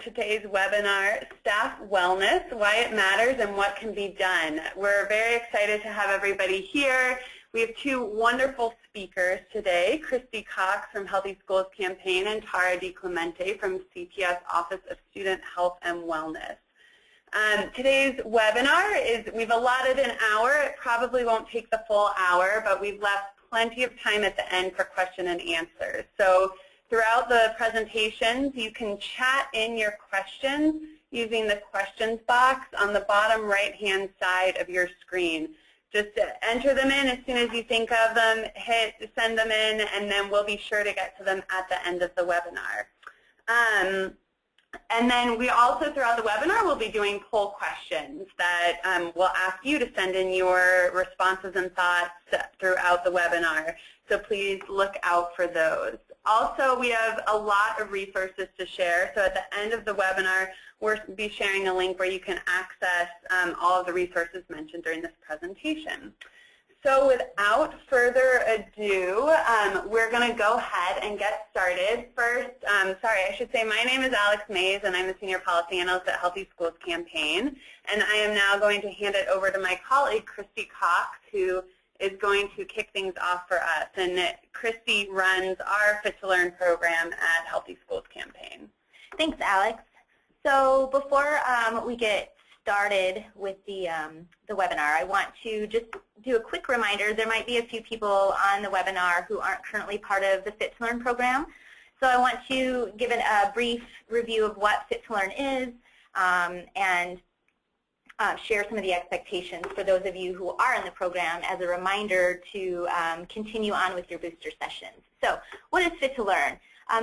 Today's webinar, Staff Wellness, Why It Matters and What Can Be Done. We're very excited to have everybody here. We have two wonderful speakers today, Christy Cox from Healthy Schools Campaign and Tara DiClemente from CPS Office of Student Health and Wellness. Today's webinar is, we've allotted an hour. It probably won't take the full hour, but we've left plenty of time at the end for question and answers. So throughout the presentations, you can chat in your questions using the questions box on the bottom right-hand side of your screen. Just enter them in as soon as you think of them, hit send them in, and then we'll be sure to get to them at the end of the webinar. And then we also, throughout the webinar, will be doing poll questions that we'll ask you to send in your responses and thoughts throughout the webinar. So please look out for those. Also, we have a lot of resources to share. So at the end of the webinar, we'll be sharing a link where you can access all of the resources mentioned during this presentation. So without further ado, we're going to go ahead and get started. First, I should say my name is Alex Mays, and I'm the Senior Policy Analyst at Healthy Schools Campaign. And I am now going to hand it over to my colleague, Christy Cox, who is going to kick things off for us. And Christy runs our Fit to Learn program at Healthy Schools Campaign. Thanks, Alex. So before we get started with the webinar, I want to just do a quick reminder. There might be a few people on the webinar who aren't currently part of the Fit to Learn program. So I want to give a brief review of what Fit to Learn is and share some of the expectations for those of you who are in the program as a reminder to continue on with your booster sessions. So what is Fit to Learn?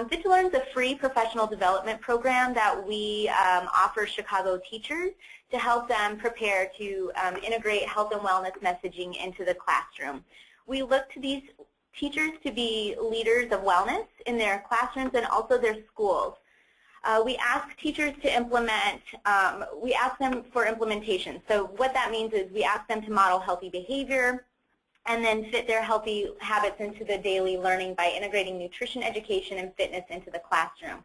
Fit to Learn is a free professional development program that we offer Chicago teachers to help them prepare to integrate health and wellness messaging into the classroom. We look to these teachers to be leaders of wellness in their classrooms and also their schools. We ask teachers to implement, we ask them for implementation. So what that means is we ask them to model healthy behavior and then fit their healthy habits into the daily learning by integrating nutrition education and fitness into the classroom.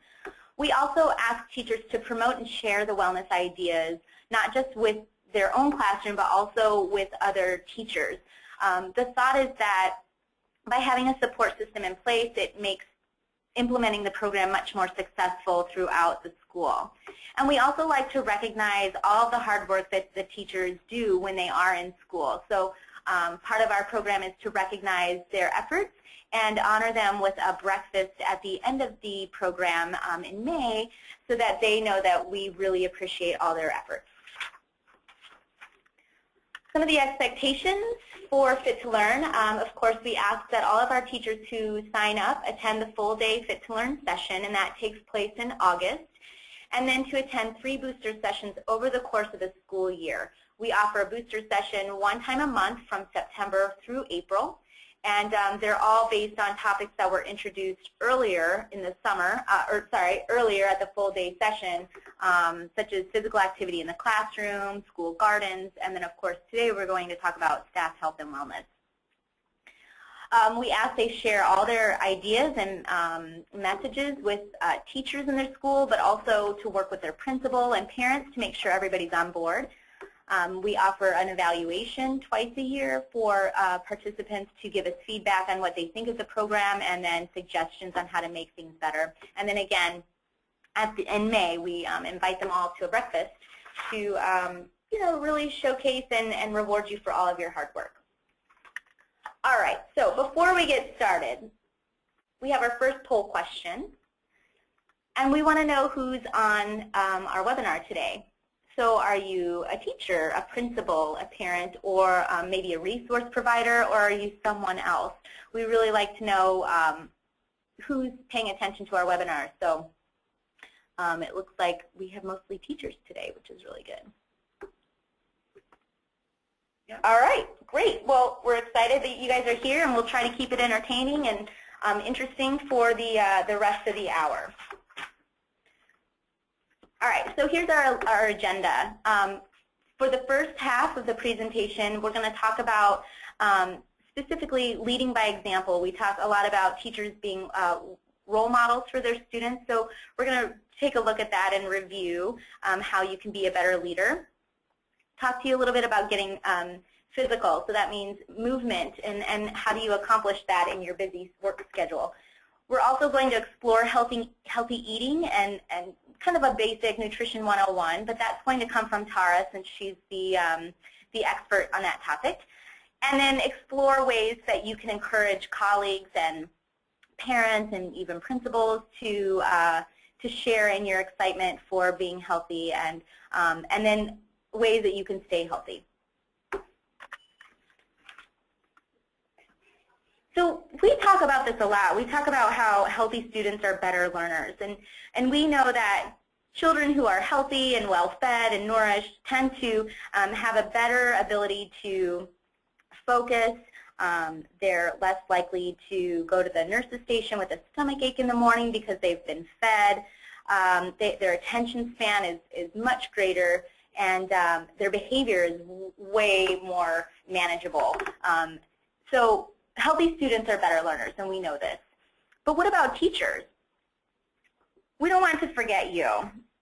We also ask teachers to promote and share the wellness ideas, not just with their own classroom, but also with other teachers. The thought is that by having a support system in place, it makes implementing the program much more successful throughout the school. And we also like to recognize all the hard work that the teachers do when they are in school. So part of our program is to recognize their efforts and honor them with a breakfast at the end of the program in May so that they know that we really appreciate all their efforts. Some of the expectations for Fit to Learn, of course, we ask that all of our teachers who sign up attend the full day Fit to Learn session, and that takes place in August, and then to attend 3 booster sessions over the course of the school year. We offer a booster session one time a month from September through April, and they're all based on topics that were introduced earlier in the summer, earlier at the full day session, such as physical activity in the classroom, school gardens, and then of course today we're going to talk about staff health and wellness. We ask they share all their ideas and messages with teachers in their school, but also to work with their principal and parents to make sure everybody's on board. We offer an evaluation twice a year for participants to give us feedback on what they think of the program and then suggestions on how to make things better. And then again, in May, we invite them all to a breakfast to really showcase and reward you for all of your hard work. All right, so before we get started, we have our first poll question. And we want to know who's on our webinar today. So are you a teacher, a principal, a parent, or maybe a resource provider, or are you someone else? We really like to know who's paying attention to our webinar. So it looks like we have mostly teachers today, which is really good. Yep. All right, great. Well, we're excited that you guys are here, and we'll try to keep it entertaining and interesting for the rest of the hour. All right, so here's our agenda. For the first half of the presentation, we're going to talk about specifically leading by example. We talk a lot about teachers being role models for their students. So we're going to take a look at that and review how you can be a better leader. Talk to you a little bit about getting physical. So that means movement, and how do you accomplish that in your busy work schedule. We're also going to explore healthy eating and kind of a basic nutrition 101, but that's going to come from Tara since she's the expert on that topic. And then explore ways that you can encourage colleagues and parents and even principals to share in your excitement for being healthy, and then ways that you can stay healthy. So we talk about this a lot. We talk about how healthy students are better learners, and we know that children who are healthy and well-fed and nourished tend to have a better ability to focus. They're less likely to go to the nurse's station with a stomach ache in the morning because they've been fed. Their attention span is much greater, and their behavior is way more manageable. So healthy students are better learners, and we know this. But what about teachers? We don't want to forget you.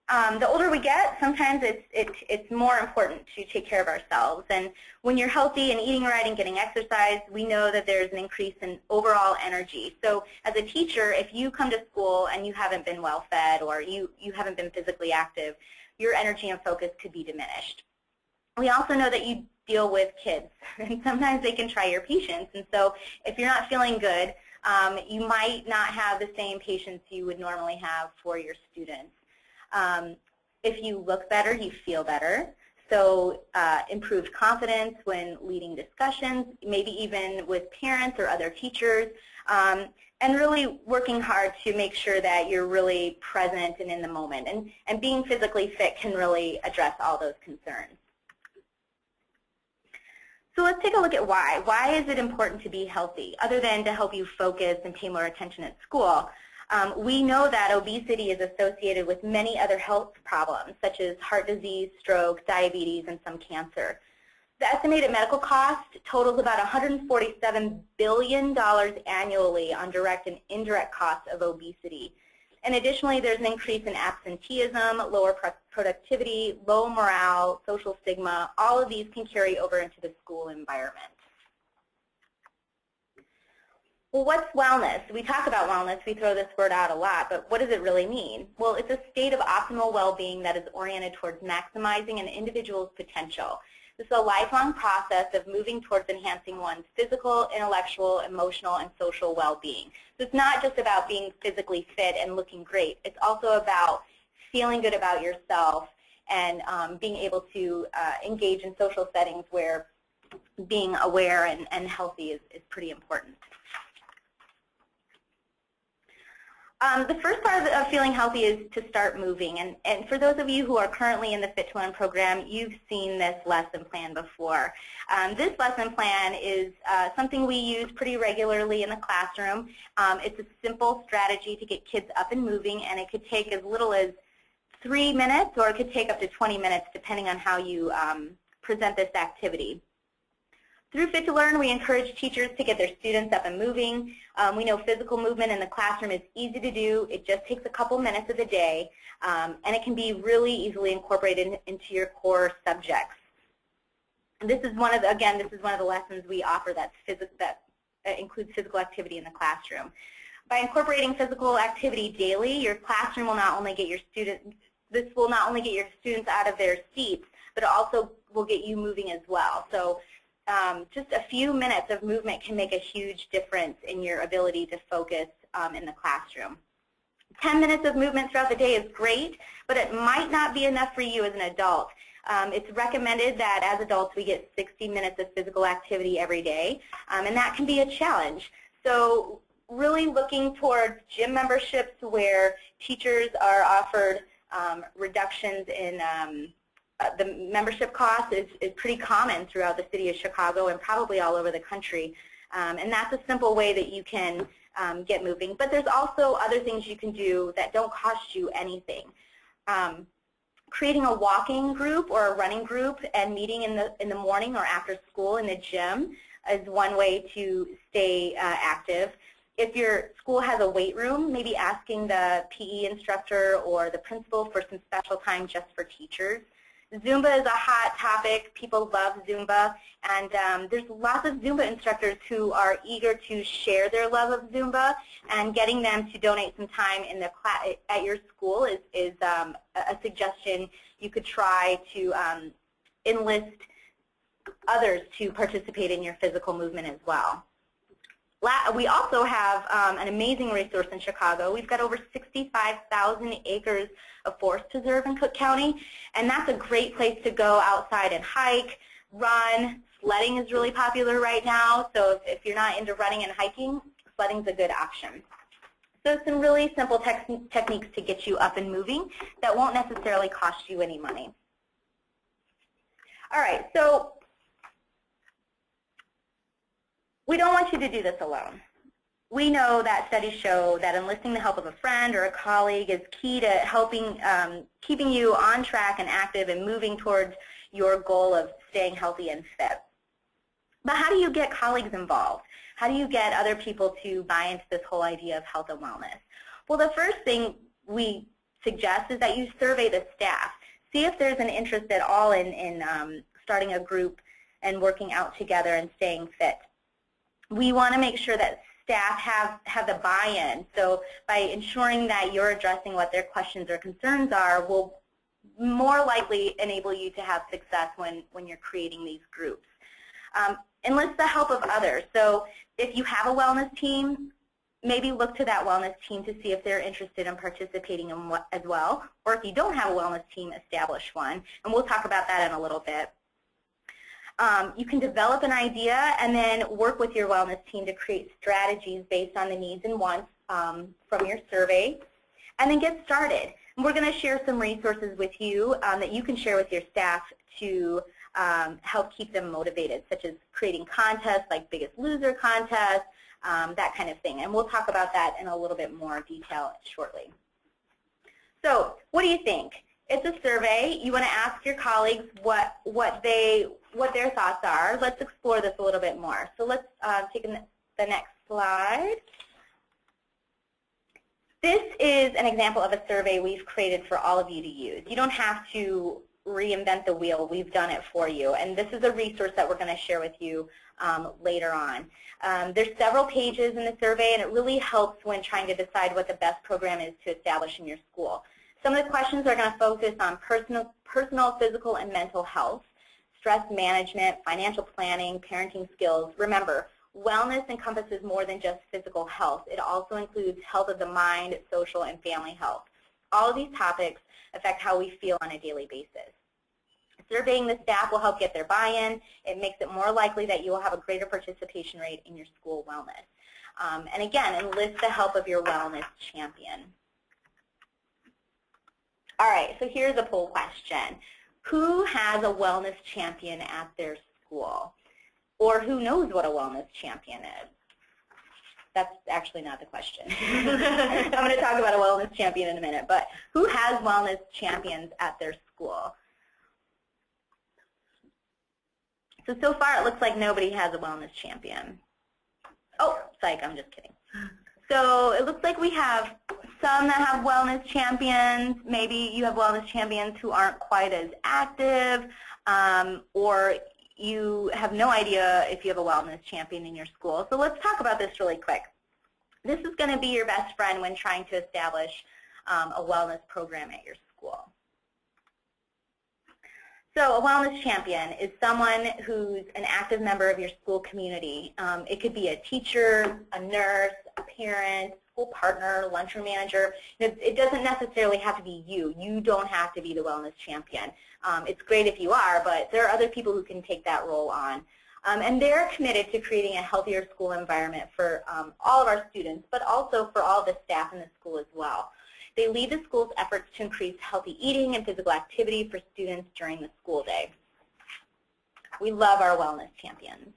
The older we get, sometimes it's more important to take care of ourselves. And when you're healthy and eating right and getting exercise, we know that there's an increase in overall energy. So as a teacher, if you come to school and you haven't been well fed, or you haven't been physically active, your energy and focus could be diminished. We also know that you deal with kids, and sometimes they can try your patience. And so if you're not feeling good, you might not have the same patience you would normally have for your students. If you look better, you feel better. So improved confidence when leading discussions, maybe even with parents or other teachers, and really working hard to make sure that you're really present and in the moment. And being physically fit can really address all those concerns. So let's take a look at why. Why is it important to be healthy, other than to help you focus and pay more attention at school? We know that obesity is associated with many other health problems, such as heart disease, stroke, diabetes, and some cancer. The estimated medical cost totals about $147 billion annually on direct and indirect costs of obesity. And additionally, there's an increase in absenteeism, lower productivity, low morale, social stigma. All of these can carry over into the school environment. Well, what's wellness? We talk about wellness. We throw this word out a lot, but what does it really mean? Well, it's a state of optimal well-being that is oriented towards maximizing an individual's potential. This is a lifelong process of moving towards enhancing one's physical, intellectual, emotional, and social well-being. So it's not just about being physically fit and looking great. It's also about feeling good about yourself and being able to engage in social settings where being aware and healthy is pretty important. The first part of feeling healthy is to start moving, and for those of you who are currently in the Fit to Learn program, you've seen this lesson plan before. This lesson plan is something we use pretty regularly in the classroom. It's a simple strategy to get kids up and moving, and it could take as little as 3 minutes, or it could take up to 20 minutes, depending on how you present this activity. Through Fit to Learn, we encourage teachers to get their students up and moving. We know physical movement in the classroom is easy to do. It just takes a couple minutes of the day, and it can be really easily incorporated into your core subjects. And this is one of the, again, this is one of the lessons we offer that includes physical activity in the classroom. By incorporating physical activity daily, your classroom will not only get your students, this will not only get your students out of their seats, but it also will get you moving as well. So just a few minutes of movement can make a huge difference in your ability to focus in the classroom. 10 minutes of movement throughout the day is great, but it might not be enough for you as an adult. It's recommended that as adults we get 60 minutes of physical activity every day, and that can be a challenge. So really looking towards gym memberships where teachers are offered reductions in the membership cost is pretty common throughout the city of Chicago and probably all over the country. And that's a simple way that you can get moving. But there's also other things you can do that don't cost you anything. Creating a walking group or a running group and meeting in the morning or after school in the gym is one way to stay active. If your school has a weight room, maybe asking the PE instructor or the principal for some special time just for teachers. Zumba is a hot topic. People love Zumba, and there's lots of Zumba instructors who are eager to share their love of Zumba, and getting them to donate some time in the class at your school is a suggestion. You could try to enlist others to participate in your physical movement as well. We also have an amazing resource in Chicago. We've got over 65,000 acres of forest preserve in Cook County, and that's a great place to go outside and hike, run. Sledding is really popular right now, so if you're not into running and hiking, sledding's a good option. So some really simple techniques to get you up and moving that won't necessarily cost you any money. All right, so we don't want you to do this alone. We know that studies show that enlisting the help of a friend or a colleague is key to helping keeping you on track and active and moving towards your goal of staying healthy and fit. But how do you get colleagues involved? How do you get other people to buy into this whole idea of health and wellness? Well, the first thing we suggest is that you survey the staff. See if there's an interest at all in starting a group and working out together and staying fit. We want to make sure that staff have the buy-in. So by ensuring that you're addressing what their questions or concerns are will more likely enable you to have success when you're creating these groups. Enlist the help of others. So if you have a wellness team, maybe look to that wellness team to see if they're interested in participating in as well. Or if you don't have a wellness team, establish one. And we'll talk about that in a little bit. You can develop an idea and then work with your wellness team to create strategies based on the needs and wants from your survey, and then get started. And we're going to share some resources with you that you can share with your staff to help keep them motivated, such as creating contests like Biggest Loser contest, that kind of thing. And we'll talk about that in a little bit more detail shortly. So what do you think? It's a survey. You want to ask your colleagues what their thoughts are. Let's explore this a little bit more. So let's take the next slide. This is an example of a survey we've created for all of you to use. You don't have to reinvent the wheel. We've done it for you. And this is a resource that we're going to share with you later on. There's several pages in the survey, and it really helps when trying to decide what the best program is to establish in your school. Some of the questions are going to focus on personal, physical, and mental health, stress management, financial planning, parenting skills. Remember, wellness encompasses more than just physical health. It also includes health of the mind, social, and family health. All of these topics affect how we feel on a daily basis. Surveying the staff will help get their buy-in. It makes it more likely that you will have a greater participation rate in your school wellness. And again, enlist the help of your wellness champion. All right, so here's a poll question. Who has a wellness champion at their school? Or who knows what a wellness champion is? That's actually not the question. I'm going to talk about a wellness champion in a minute, but who has wellness champions at their school? So far it looks like nobody has a wellness champion. Oh, psych, I'm just kidding. So it looks like we have some that have wellness champions. Maybe you have wellness champions who aren't quite as active, or you have no idea if you have a wellness champion in your school. So let's talk about this really quick. This is going to be your best friend when trying to establish a wellness program at your school. So a wellness champion is someone who's an active member of your school community. It could be a teacher, a nurse, a parent, school partner, lunchroom manager. It doesn't necessarily have to be you. You don't have to be the wellness champion. It's great if you are, but there are other people who can take that role on. And they're committed to creating a healthier school environment for all of our students, but also for all the staff in the school as well. They lead the school's efforts to increase healthy eating and physical activity for students during the school day. We love our wellness champions.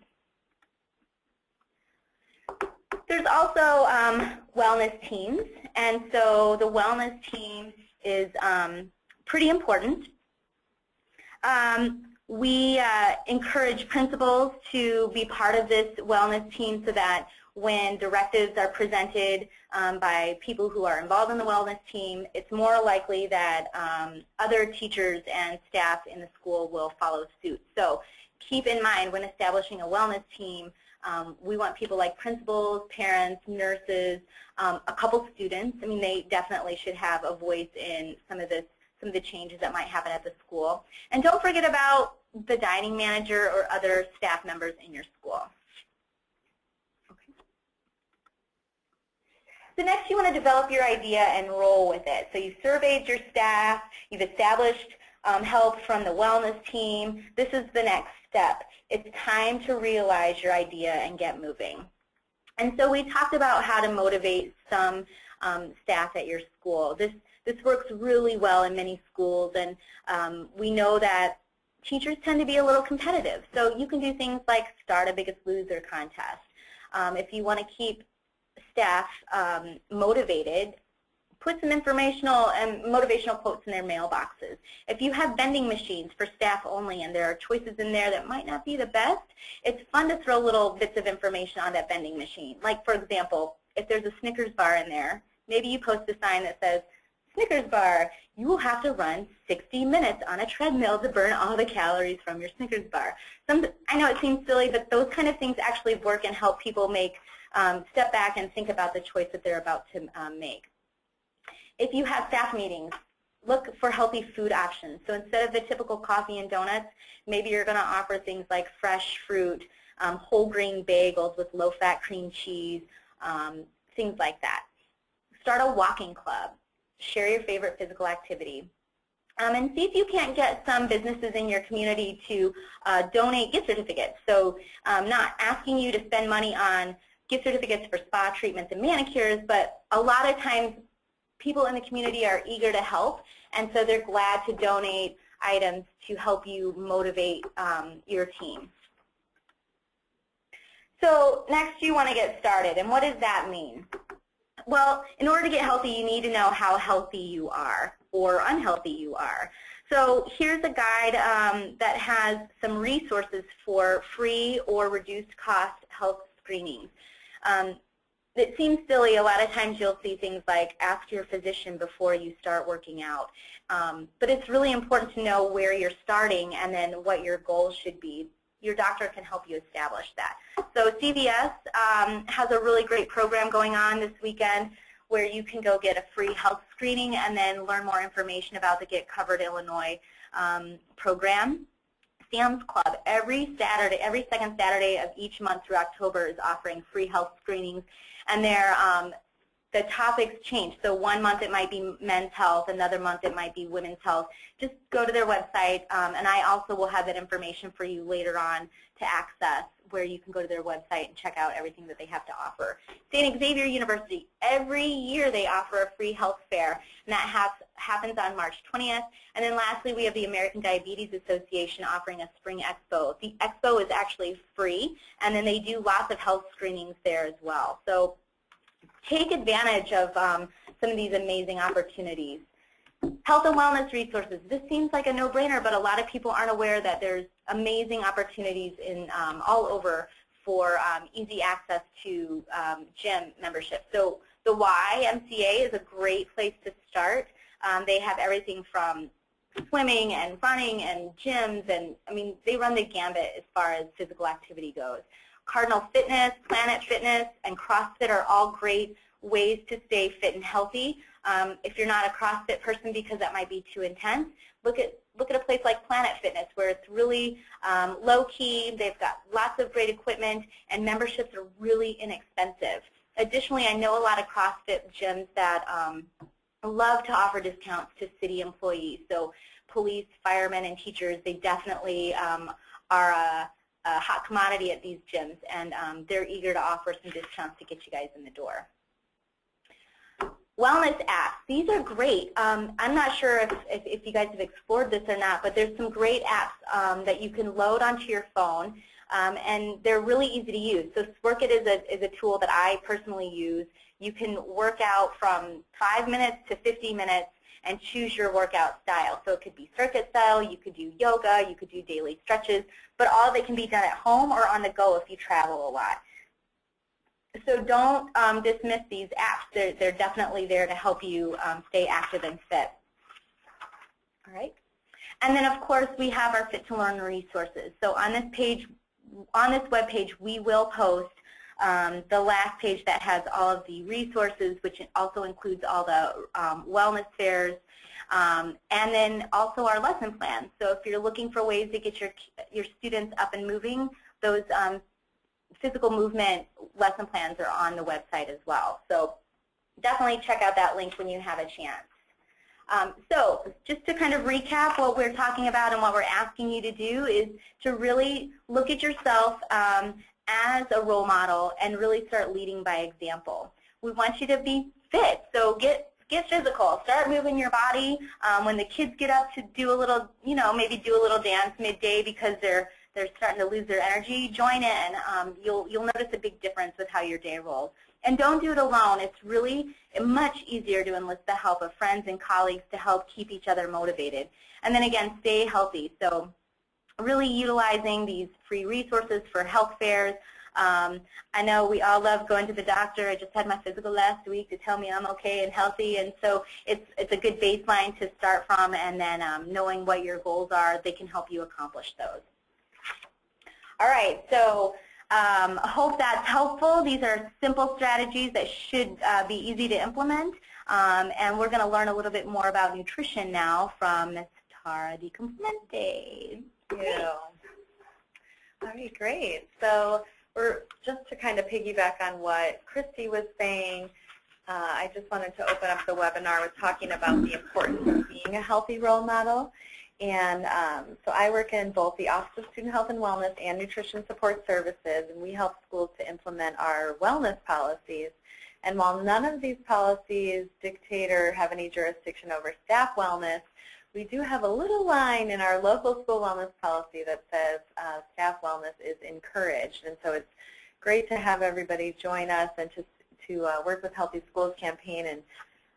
There's also wellness teams, and so the wellness team is pretty important. We encourage principals to be part of this wellness team so that when directives are presented by people who are involved in the wellness team, it's more likely that other teachers and staff in the school will follow suit. So keep in mind when establishing a wellness team, we want people like principals, parents, nurses, a couple students. I mean, they definitely should have a voice in some of the changes that might happen at the school. And don't forget about the dining manager or other staff members in your school. Okay. So next you want to develop your idea and roll with it. So you surveyed your staff, you've established help from the wellness team. This is the next step. It's time to realize your idea and get moving. And so we talked about how to motivate some staff at your school. This works really well in many schools, and we know that teachers tend to be a little competitive. So you can do things like start a Biggest Loser contest. If you want to keep staff motivated, put some informational and motivational quotes in their mailboxes. If you have vending machines for staff only and there are choices in there that might not be the best, it's fun to throw little bits of information on that vending machine. Like, for example, if there's a Snickers bar in there, maybe you post a sign that says, Snickers bar, you will have to run 60 minutes on a treadmill to burn all the calories from your Snickers bar. I know it seems silly, but those kind of things actually work and help people make step back and think about the choice that they're about to make. If you have staff meetings, look for healthy food options. So instead of the typical coffee and donuts, maybe you're going to offer things like fresh fruit, whole grain bagels with low-fat cream cheese, things like that. Start a walking club. Share your favorite physical activity. And see if you can't get some businesses in your community to donate gift certificates. So not asking you to spend money on gift certificates for spa treatments and manicures, but a lot of times people in the community are eager to help, and so they're glad to donate items to help you motivate your team. So next you want to get started, and what does that mean? Well, in order to get healthy, you need to know how healthy you are or unhealthy you are. So here's a guide that has some resources for free or reduced cost health screenings. It seems silly. A lot of times you'll see things like ask your physician before you start working out. But it's really important to know where you're starting and then what your goals should be. Your doctor can help you establish that. So CVS has a really great program going on this weekend where you can go get a free health screening and then learn more information about the Get Covered Illinois program. Sam's Club, every second Saturday of each month through October, is offering free health screenings, and the topics change. So one month it might be men's health, another month it might be women's health. Just go to their website, and I also will have that information for you later on to access, where you can go to their website and check out everything that they have to offer. St. Xavier University, every year they offer a free health fair, and that happens on March 20th. And then lastly, we have the American Diabetes Association offering a spring expo. The expo is actually free, and then they do lots of health screenings there as well. So take advantage of some of these amazing opportunities. Health and wellness resources. This seems like a no-brainer, but a lot of people aren't aware that there's amazing opportunities in all over for easy access to gym membership. So the YMCA is a great place to start. They have everything from swimming and running and gyms, and I mean, they run the gambit as far as physical activity goes. Cardinal Fitness, Planet Fitness, and CrossFit are all great ways to stay fit and healthy. If you're not a CrossFit person because that might be too intense, look at a place like Planet Fitness where it's really low-key, they've got lots of great equipment, and memberships are really inexpensive. Additionally, I know a lot of CrossFit gyms that love to offer discounts to city employees. So police, firemen, and teachers, they definitely are a hot commodity at these gyms, and they're eager to offer some discounts to get you guys in the door. Wellness apps, these are great. I'm not sure if you guys have explored this or not, but there's some great apps that you can load onto your phone, and they're really easy to use. So Sporkit is a tool that I personally use. You can work out from 5 minutes to 50 minutes and choose your workout style. So it could be circuit style, you could do yoga, you could do daily stretches, but all of it can be done at home or on the go if you travel a lot. So don't dismiss these apps. They're definitely there to help you stay active and fit. All right. And then, of course, we have our Fit to Learn resources. So on this page, on this web page, we will post the last page that has all of the resources, which also includes all the wellness fairs, and then also our lesson plans. So if you're looking for ways to get your students up and moving, those physical movement lesson plans are on the website as well. So definitely check out that link when you have a chance. So just to kind of recap what we're talking about and what we're asking you to do is to really look at yourself as a role model and really start leading by example. We want you to be fit, so get physical. Start moving your body. When the kids get up to do a little, maybe do a little dance midday because they're starting to lose their energy, join in. You'll notice a big difference with how your day rolls. And don't do it alone. It's really much easier to enlist the help of friends and colleagues to help keep each other motivated. And then again, stay healthy. So really utilizing these free resources for health fairs. I know we all love going to the doctor. I just had my physical last week to tell me I'm okay and healthy, and so it's a good baseline to start from, and then knowing what your goals are, they can help you accomplish those. All right, so I hope that's helpful. These are simple strategies that should be easy to implement, and we're going to learn a little bit more about nutrition now from Ms. Tara DiClemente. Thank you. All right, great. So we're just to kind of piggyback on what Christy was saying, I just wanted to open up the webinar with talking about the importance of being a healthy role model. And so I work in both the Office of Student Health and Wellness and Nutrition Support Services, and we help schools to implement our wellness policies. And while none of these policies dictate or have any jurisdiction over staff wellness, we do have a little line in our local school wellness policy that says staff wellness is encouraged. And so it's great to have everybody join us and to work with Healthy Schools campaign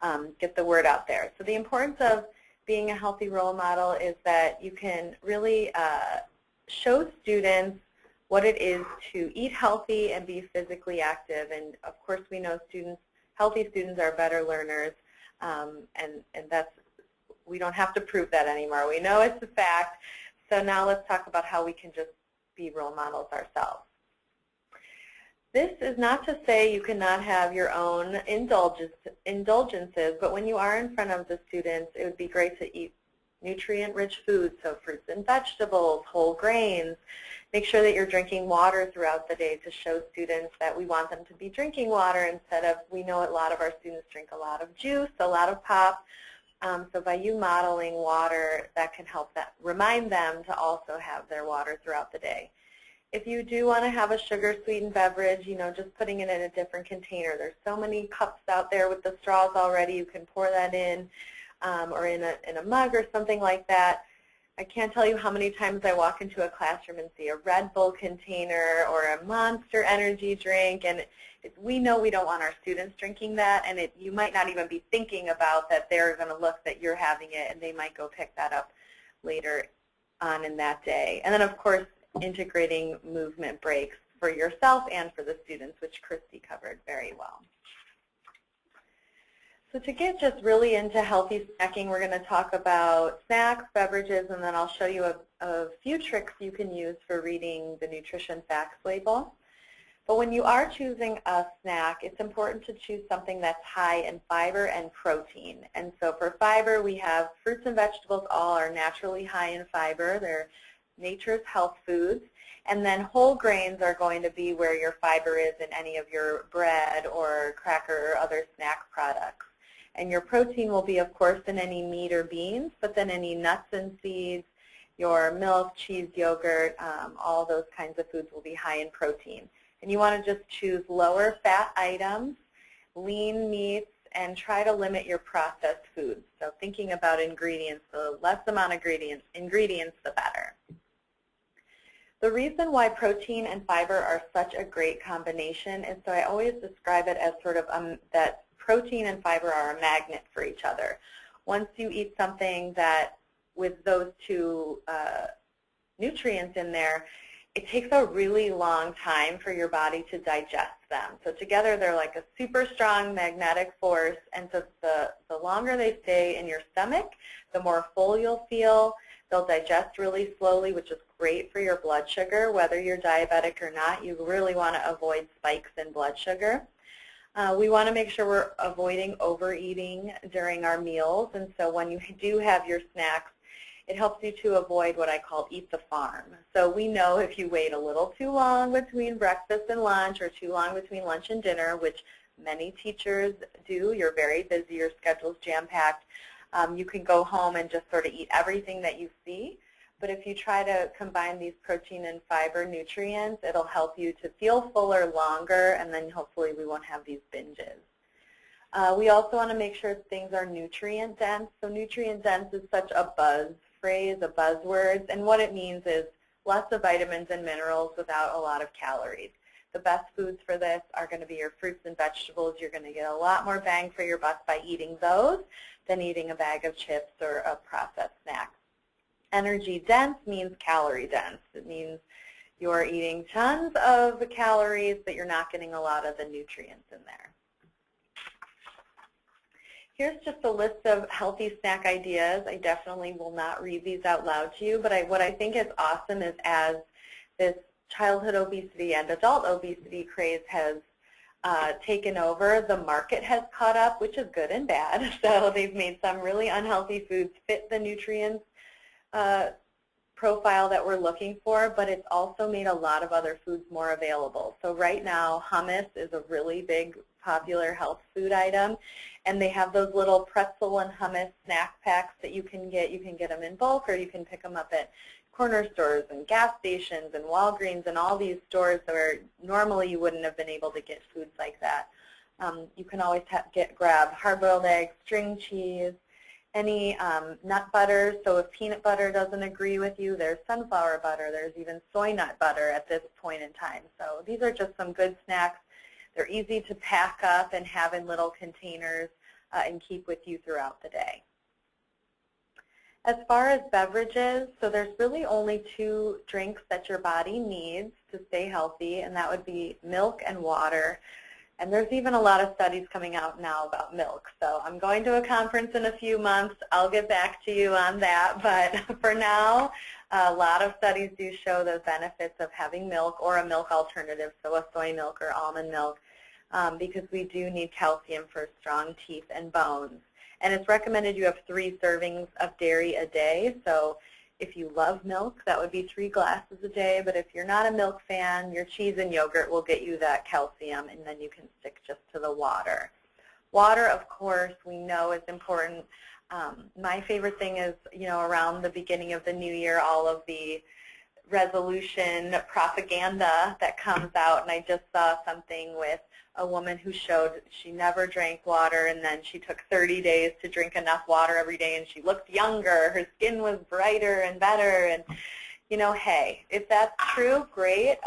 and get the word out there. So the importance of being a healthy role model is that you can really show students what it is to eat healthy and be physically active. And of course we know healthy students are better learners, and that's, we don't have to prove that anymore. We know it's a fact. So now let's talk about how we can just be role models ourselves. This is not to say you cannot have your own indulgences, but when you are in front of the students, it would be great to eat nutrient-rich foods, so fruits and vegetables, whole grains. Make sure that you're drinking water throughout the day to show students that we want them to be drinking water instead of, we know a lot of our students drink a lot of juice, a lot of pop. So by you modeling water, that can help remind them to also have their water throughout the day. If you do want to have a sugar-sweetened beverage, just putting it in a different container. There's so many cups out there with the straws already. You can pour that in, or in a mug or something like that. I can't tell you how many times I walk into a classroom and see a Red Bull container or a Monster energy drink, and we know we don't want our students drinking that, and you might not even be thinking about that they're going to look that you're having it, and they might go pick that up later on in that day. And then, of course, integrating movement breaks for yourself and for the students, which Christy covered very well. So to get just really into healthy snacking, we're going to talk about snacks, beverages, and then I'll show you a few tricks you can use for reading the nutrition facts label. But when you are choosing a snack, it's important to choose something that's high in fiber and protein. And so for fiber, we have fruits and vegetables. All are naturally high in fiber. They're nature's health foods. And then whole grains are going to be where your fiber is in any of your bread or cracker or other snack products. And your protein will be, of course, in any meat or beans, but then any nuts and seeds, your milk, cheese, yogurt, all those kinds of foods will be high in protein. And you want to just choose lower fat items, lean meats, and try to limit your processed foods. So thinking about ingredients, the less amount of ingredients, the better. The reason why protein and fiber are such a great combination is, so I always describe it as sort of that protein and fiber are a magnet for each other. Once you eat something that with those two nutrients in there, it takes a really long time for your body to digest them. So together they're like a super strong magnetic force, and so the longer they stay in your stomach, the more full you'll feel. They'll digest really slowly, which is great for your blood sugar. Whether you're diabetic or not, you really want to avoid spikes in blood sugar. We want to make sure we're avoiding overeating during our meals, and so when you do have your snacks, it helps you to avoid what I call eat the farm. So we know if you wait a little too long between breakfast and lunch, or too long between lunch and dinner, which many teachers do, you're very busy, your schedule's jam-packed, you can go home and just sort of eat everything that you see. But if you try to combine these protein and fiber nutrients, it'll help you to feel fuller longer, and then hopefully we won't have these binges. We also want to make sure things are nutrient dense. So nutrient dense is such a buzz phrase, a buzzword, and what it means is lots of vitamins and minerals without a lot of calories. The best foods for this are going to be your fruits and vegetables. You're going to get a lot more bang for your buck by eating those than eating a bag of chips or a processed snack. Energy dense means calorie dense. It means you're eating tons of calories, but you're not getting a lot of the nutrients in there. Here's just a list of healthy snack ideas. I definitely will not read these out loud to you, but what I think is awesome is as this childhood obesity and adult obesity craze has taken over, the market has caught up, which is good and bad. So they've made some really unhealthy foods fit the nutrients profile that we're looking for, but it's also made a lot of other foods more available. So right now, hummus is a really big popular health food item, and they have those little pretzel and hummus snack packs that you can get. You can get them in bulk, or you can pick them up at corner stores and gas stations and Walgreens and all these stores where normally you wouldn't have been able to get foods like that. You can always grab hard-boiled eggs, string cheese, any nut butter. So if peanut butter doesn't agree with you, there's sunflower butter. There's even soy nut butter at this point in time. So these are just some good snacks. They're easy to pack up and have in little containers and keep with you throughout the day. As far as beverages, so there's really only 2 drinks that your body needs to stay healthy, and that would be milk and water. And there's even a lot of studies coming out now about milk. So I'm going to a conference in a few months. I'll get back to you on that. But for now, a lot of studies do show the benefits of having milk or a milk alternative, so a soy milk or almond milk, because we do need calcium for strong teeth and bones. And it's recommended you have 3 servings of dairy a day. So if you love milk, that would be 3 glasses a day. But if you're not a milk fan, your cheese and yogurt will get you that calcium, and then you can stick just to the water. Water, of course, we know is important. My favorite thing is, around the beginning of the new year, all of the resolution propaganda that comes out. And I just saw something with a woman who showed she never drank water, and then she took 30 days to drink enough water every day, and she looked younger. Her skin was brighter and better. And, hey, if that's true, great.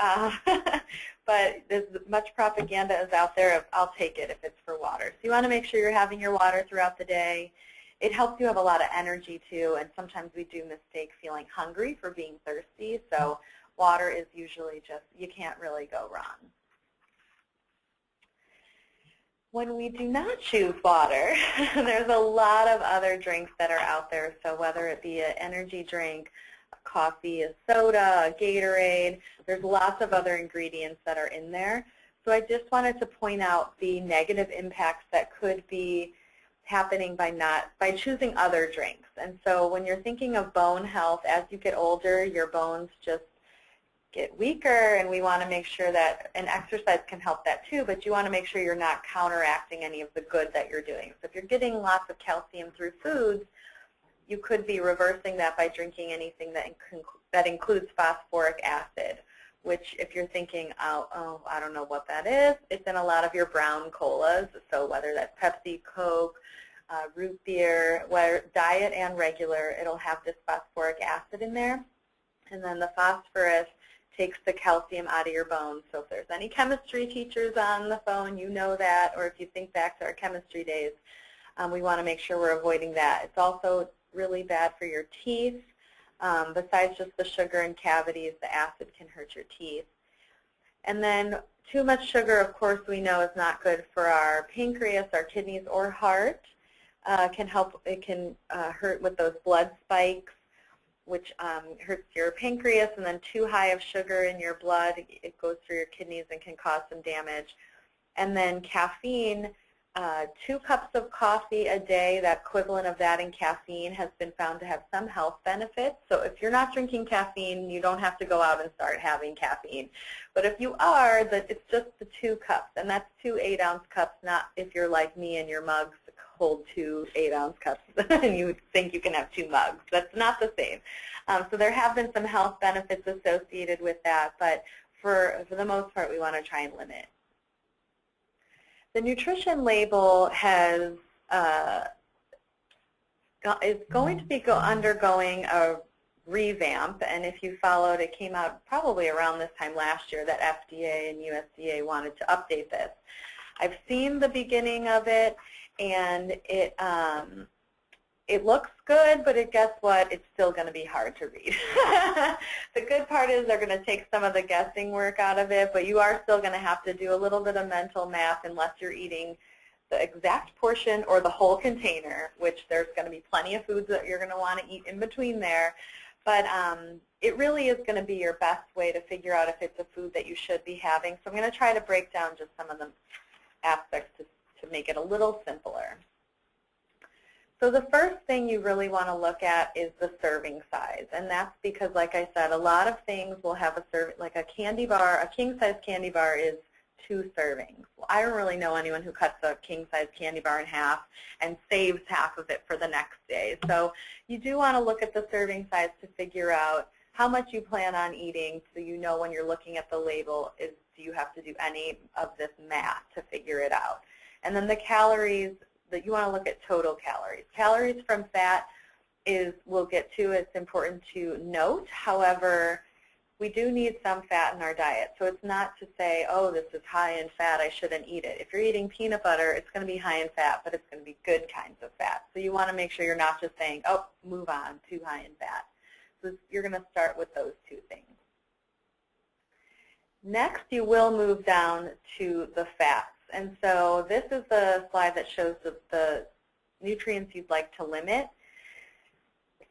But as much propaganda is out there, I'll take it if it's for water. So you want to make sure you're having your water throughout the day. It helps you have a lot of energy, too, and sometimes we do mistake feeling hungry for being thirsty. So water is usually just, you can't really go wrong. When we do not choose water, there's a lot of other drinks that are out there. So whether it be an energy drink, a coffee, a soda, a Gatorade, there's lots of other ingredients that are in there. So I just wanted to point out the negative impacts that could be happening by choosing other drinks. And so when you're thinking of bone health, as you get older, your bones just get weaker, and we want to make sure that, and exercise can help that too, but you want to make sure you're not counteracting any of the good that you're doing. So if you're getting lots of calcium through foods, you could be reversing that by drinking anything that includes phosphoric acid, which if you're thinking, oh, I don't know what that is, it's in a lot of your brown colas. So whether that's Pepsi, Coke, root beer, whether diet and regular, it'll have this phosphoric acid in there. And then the phosphorus takes the calcium out of your bones. So if there's any chemistry teachers on the phone, you know that, or if you think back to our chemistry days, we want to make sure we're avoiding that. It's also really bad for your teeth. Besides just the sugar and cavities, the acid can hurt your teeth. And then too much sugar, of course, we know is not good for our pancreas, our kidneys, or heart. It can hurt with those blood spikes, which hurts your pancreas, and then too high of sugar in your blood, it goes through your kidneys and can cause some damage. And then caffeine, 2 cups of coffee a day, that equivalent of that in caffeine, has been found to have some health benefits. So if you're not drinking caffeine, you don't have to go out and start having caffeine. But if you are, it's just the 2 cups, and that's 2 8-ounce cups, not if you're like me and your mugs hold 2 8-ounce cups and you think you can have 2 mugs. That's not the same. So there have been some health benefits associated with that, but for the most part, we want to try and limit. The nutrition label is going to be undergoing a revamp, and if you followed, it came out probably around this time last year that FDA and USDA wanted to update this. I've seen the beginning of it, and it looks good, but guess what? It's still going to be hard to read. The good part is they're going to take some of the guessing work out of it, but you are still going to have to do a little bit of mental math unless you're eating the exact portion or the whole container, which there's going to be plenty of foods that you're going to want to eat in between there. But it really is going to be your best way to figure out if it's a food that you should be having. So I'm going to try to break down just some of the aspects to make it a little simpler. So the first thing you really want to look at is the serving size, and that's because, like I said, a lot of things will have a serving, like a candy bar, a king-size candy bar is 2 servings. Well, I don't really know anyone who cuts a king-size candy bar in half and saves half of it for the next day. So you do want to look at the serving size to figure out how much you plan on eating, so you know when you're looking at the label, do you have to do any of this math to figure it out. And then the calories, that you want to look at total calories. Calories from fat we'll get to, it's important to note. However, we do need some fat in our diet. So it's not to say, oh, this is high in fat, I shouldn't eat it. If you're eating peanut butter, it's going to be high in fat, but it's going to be good kinds of fat. So you want to make sure you're not just saying, oh, move on, too high in fat. So you're going to start with those 2 things. Next, you will move down to the fats. And so this is the slide that shows the nutrients you'd like to limit.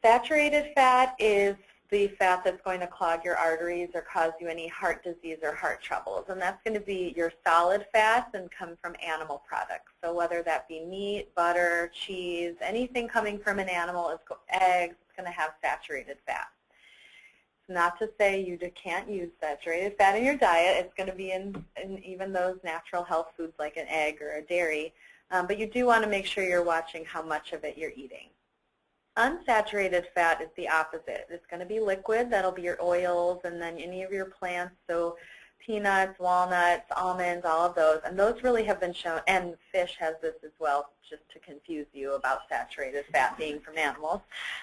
Saturated fat is the fat that's going to clog your arteries or cause you any heart disease or heart troubles. And that's going to be your solid fats and come from animal products. So whether that be meat, butter, cheese, anything coming from an animal, eggs, it's going to have saturated fat. It's not to say you can't use saturated fat in your diet. It's going to be in even those natural health foods like an egg or a dairy. But you do want to make sure you're watching how much of it you're eating. Unsaturated fat is the opposite. It's going to be liquid. That'll be your oils and then any of your plants. So peanuts, walnuts, almonds, all of those. And those really have been shown, and fish has this as well, just to confuse you about saturated fat being from animals.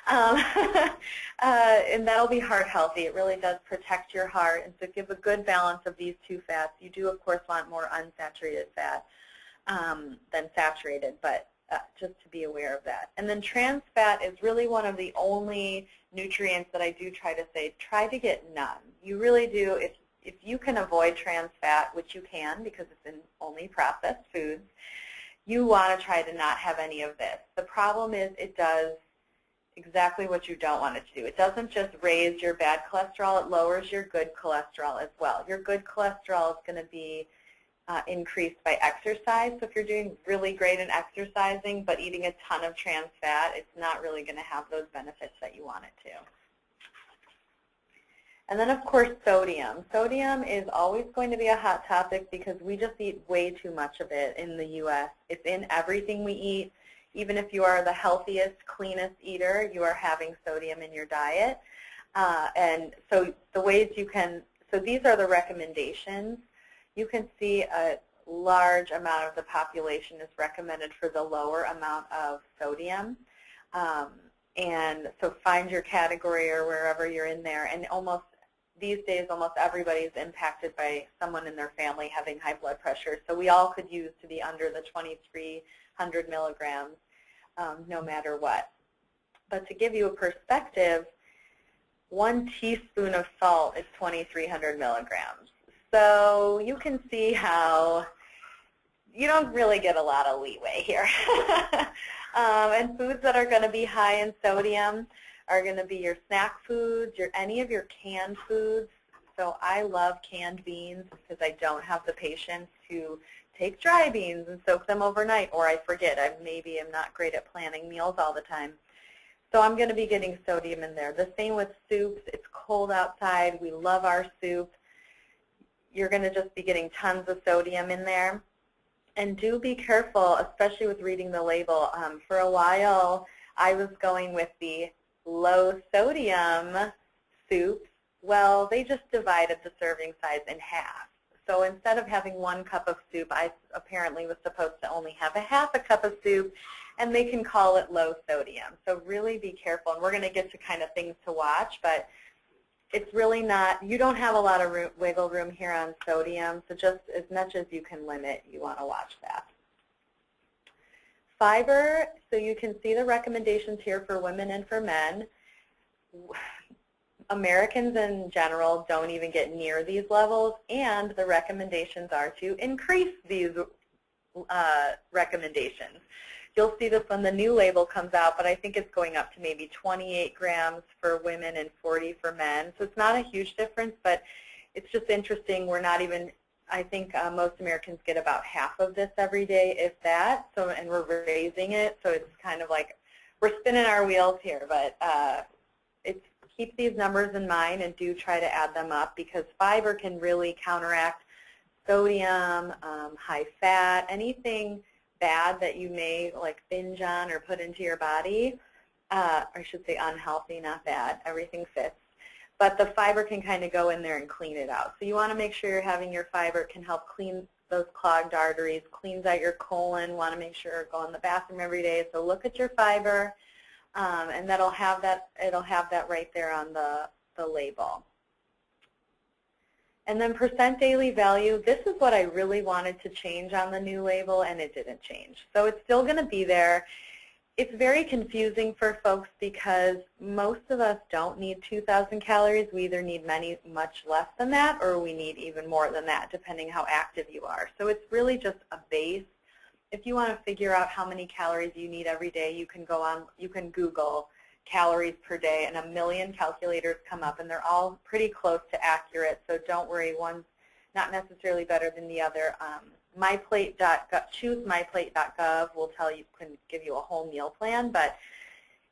And that'll be heart healthy. It really does protect your heart. And so give a good balance of these 2 fats. You do, of course, want more unsaturated fat than saturated, but just to be aware of that. And then trans fat is really one of the only nutrients that I do try to say, try to get none. You really do, if you can avoid trans fat, which you can because it's in only processed foods, you want to try to not have any of this. The problem is it does exactly what you don't want it to do. It doesn't just raise your bad cholesterol, it lowers your good cholesterol as well. Your good cholesterol is going to be increased by exercise. So if you're doing really great in exercising but eating a ton of trans fat, it's not really going to have those benefits that you want it to. And then, of course, sodium. Sodium is always going to be a hot topic because we just eat way too much of it in the U.S. It's in everything we eat. Even if you are the healthiest, cleanest eater, you are having sodium in your diet. And so the ways you can, so these are the recommendations. You can see a large amount of the population is recommended for the lower amount of sodium. And so find your category or wherever you're in there. And these days, almost everybody is impacted by someone in their family having high blood pressure. So we all could use to be under the 2,300 milligrams no matter what. But to give you a perspective, 1 teaspoon of salt is 2,300 milligrams. So you can see how you don't really get a lot of leeway here. And foods that are going to be high in sodium are going to be your snack foods, any of your canned foods. So I love canned beans because I don't have the patience to take dry beans and soak them overnight, or I forget. I maybe am not great at planning meals all the time. So I'm going to be getting sodium in there. The same with soups. It's cold outside. We love our soup. You're going to just be getting tons of sodium in there. And do be careful, especially with reading the label. For a while, I was going with the low sodium soups. Well, they just divided the serving size in half. So instead of having 1 cup of soup, I apparently was supposed to only have a half a cup of soup, and they can call it low sodium. So really be careful. And we're going to get to kind of things to watch, but it's really not, you don't have a lot of wiggle room here on sodium, so just as much as you can limit, you want to watch that. Fiber, so you can see the recommendations here for women and for men. Americans in general don't even get near these levels, and the recommendations are to increase these recommendations. You'll see this when the new label comes out, but I think it's going up to maybe 28 grams for women and 40 for men. So it's not a huge difference, but it's just interesting. We're not even, I think most Americans get about half of this every day, if that. So, and we're raising it, so it's kind of like we're spinning our wheels here. But keep these numbers in mind and do try to add them up, because fiber can really counteract sodium, high fat, anything bad that you may like binge on or put into your body. I should say unhealthy, not bad. Everything fits. But the fiber can kind of go in there and clean it out. So you want to make sure you're having your fiber. It can help clean those clogged arteries, cleans out your colon. Want to make sure you go in the bathroom every day. So look at your fiber, and that'll have that. It'll have that right there on the label. And then percent daily value, this is what I really wanted to change on the new label, and it didn't change. So it's still going to be there. It's very confusing for folks because most of us don't need 2,000 calories. We either need much less than that, or we need even more than that, depending how active you are. So it's really just a base. If you want to figure out how many calories you need every day, you can Google calories per day, and a million calculators come up, and they're all pretty close to accurate, so don't worry, one's not necessarily better than the other. ChooseMyPlate.gov will tell you, can give you a whole meal plan, but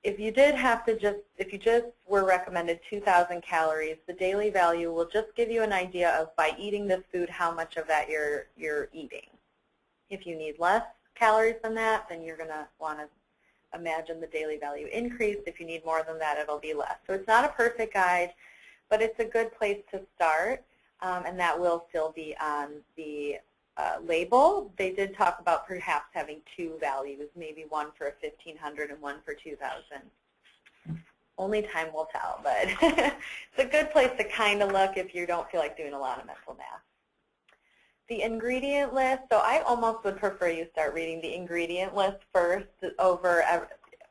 if you did have to if you just were recommended 2,000 calories, the daily value will just give you an idea of, by eating this food, how much of that you're eating. If you need less calories than that, then you're going to want to imagine the daily value increase. If you need more than that, it'll be less. So it's not a perfect guide, but it's a good place to start, and that will still be on the label. They did talk about perhaps having 2 values, maybe one for 1,500 and one for 2,000. Only time will tell, but it's a good place to kind of look if you don't feel like doing a lot of mental math. The ingredient list, so I almost would prefer you start reading the ingredient list first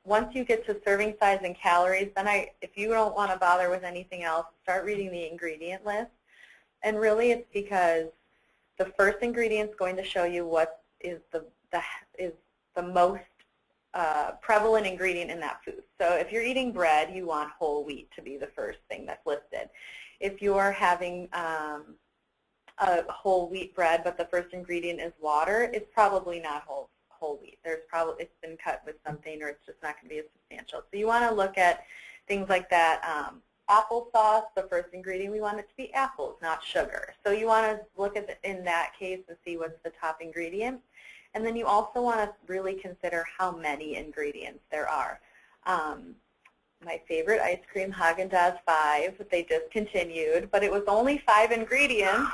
once you get to serving size and calories, then if you don't want to bother with anything else, start reading the ingredient list. And really it's because the first ingredient is going to show you what is the most prevalent ingredient in that food. So if you're eating bread, you want whole wheat to be the first thing that's listed. If you're having a whole wheat bread, but the first ingredient is water, it's probably not whole wheat. It's been cut with something, or it's just not going to be as substantial. So you want to look at things like that. Applesauce, the first ingredient, we want it to be apples, not sugar. So you want to look at in that case and see what's the top ingredient. And then you also want to really consider how many ingredients there are. My favorite ice cream, Haagen-Dazs 5, they discontinued, but it was only 5 ingredients,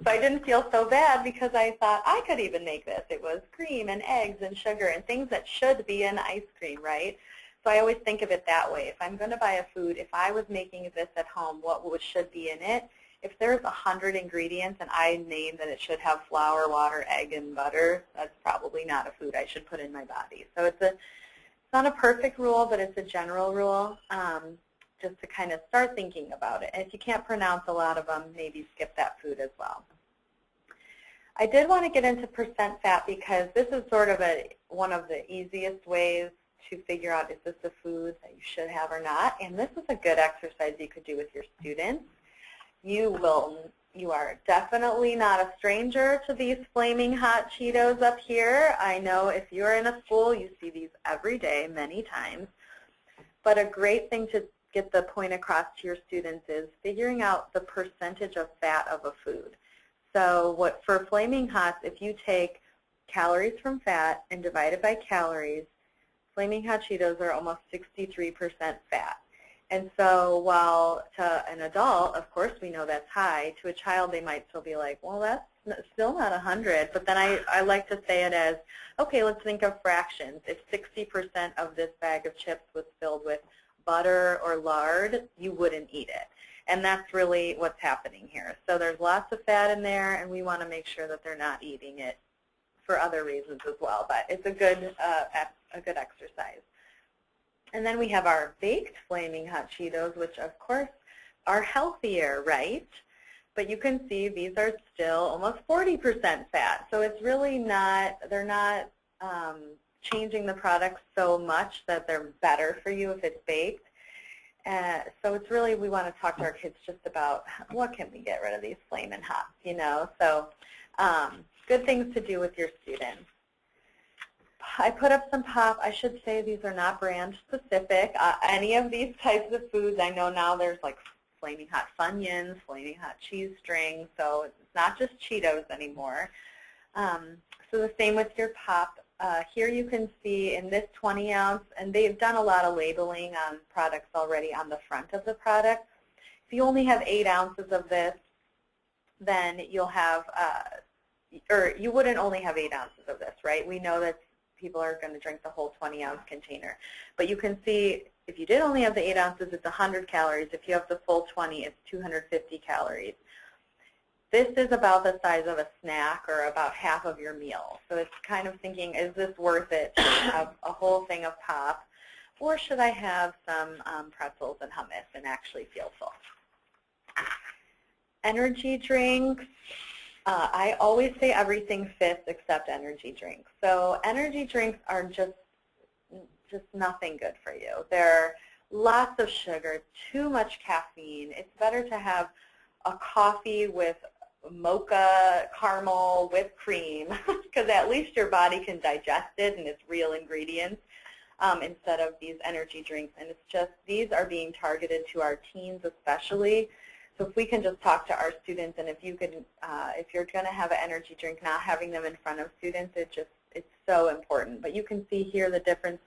so I didn't feel so bad because I thought I could even make this. It was cream and eggs and sugar and things that should be in ice cream, right? So I always think of it that way. If I'm going to buy a food, if I was making this at home, what should be in it? If there's 100 ingredients and I name that it should have flour, water, egg, and butter, that's probably not a food I should put in my body. So it's not a perfect rule, but it's a general rule. just to kind of start thinking about it. And if you can't pronounce a lot of them, maybe skip that food as well. I did want to get into percent fat because this is sort of one of the easiest ways to figure out is this a food that you should have or not. And this is a good exercise you could do with your students. You are definitely not a stranger to these flaming hot Cheetos up here. I know if you're in a school, you see these every day, many times. But a great thing to get the point across to your students is figuring out the percentage of fat of a food. So for Flaming Hots, if you take calories from fat and divide it by calories, Flaming Hot Cheetos are almost 63% fat. And so while to an adult, of course, we know that's high, to a child they might still be like, well, that's still not 100. But then I like to say it as, okay, let's think of fractions. If 60% of this bag of chips was filled with butter or lard, you wouldn't eat it. And that's really what's happening here. So there's lots of fat in there, and we want to make sure that they're not eating it for other reasons as well. But it's a good exercise. And then we have our baked Flaming Hot Cheetos, which of course are healthier, right? But you can see these are still almost 40% fat. So it's really not, they're not changing the product so much that they're better for you if it's baked. So it's really, we want to talk to our kids just about what can we get rid of these flaming hots, you know? So good things to do with your students. I put up some pop. I should say these are not brand specific. Any of these types of foods, I know now there's like Flaming Hot Funyuns, Flaming Hot Cheese Strings, so it's not just Cheetos anymore. So the same with your pop. Here you can see in this 20 ounce, and they've done a lot of labeling on products already on the front of the product. If you only have 8 ounces of this, then you'll have, or you wouldn't only have 8 ounces of this, right? We know that people are going to drink the whole 20-ounce container. But you can see if you did only have the 8 ounces, it's 100 calories. If you have the full 20, it's 250 calories. This is about the size of a snack or about half of your meal. So it's kind of thinking, is this worth it to have a whole thing of pop, or should I have some pretzels and hummus and actually feel full? Energy drinks. I always say everything fits except energy drinks. So energy drinks are just nothing good for you. They're lots of sugar, too much caffeine. It's better to have a coffee with mocha, caramel, whipped cream, because at least your body can digest it and it's real ingredients instead of these energy drinks. And it's just, these are being targeted to our teens especially. So if we can just talk to our students, and if you can, if you're going to have an energy drink, not having them in front of students, it's so important. But you can see here the difference.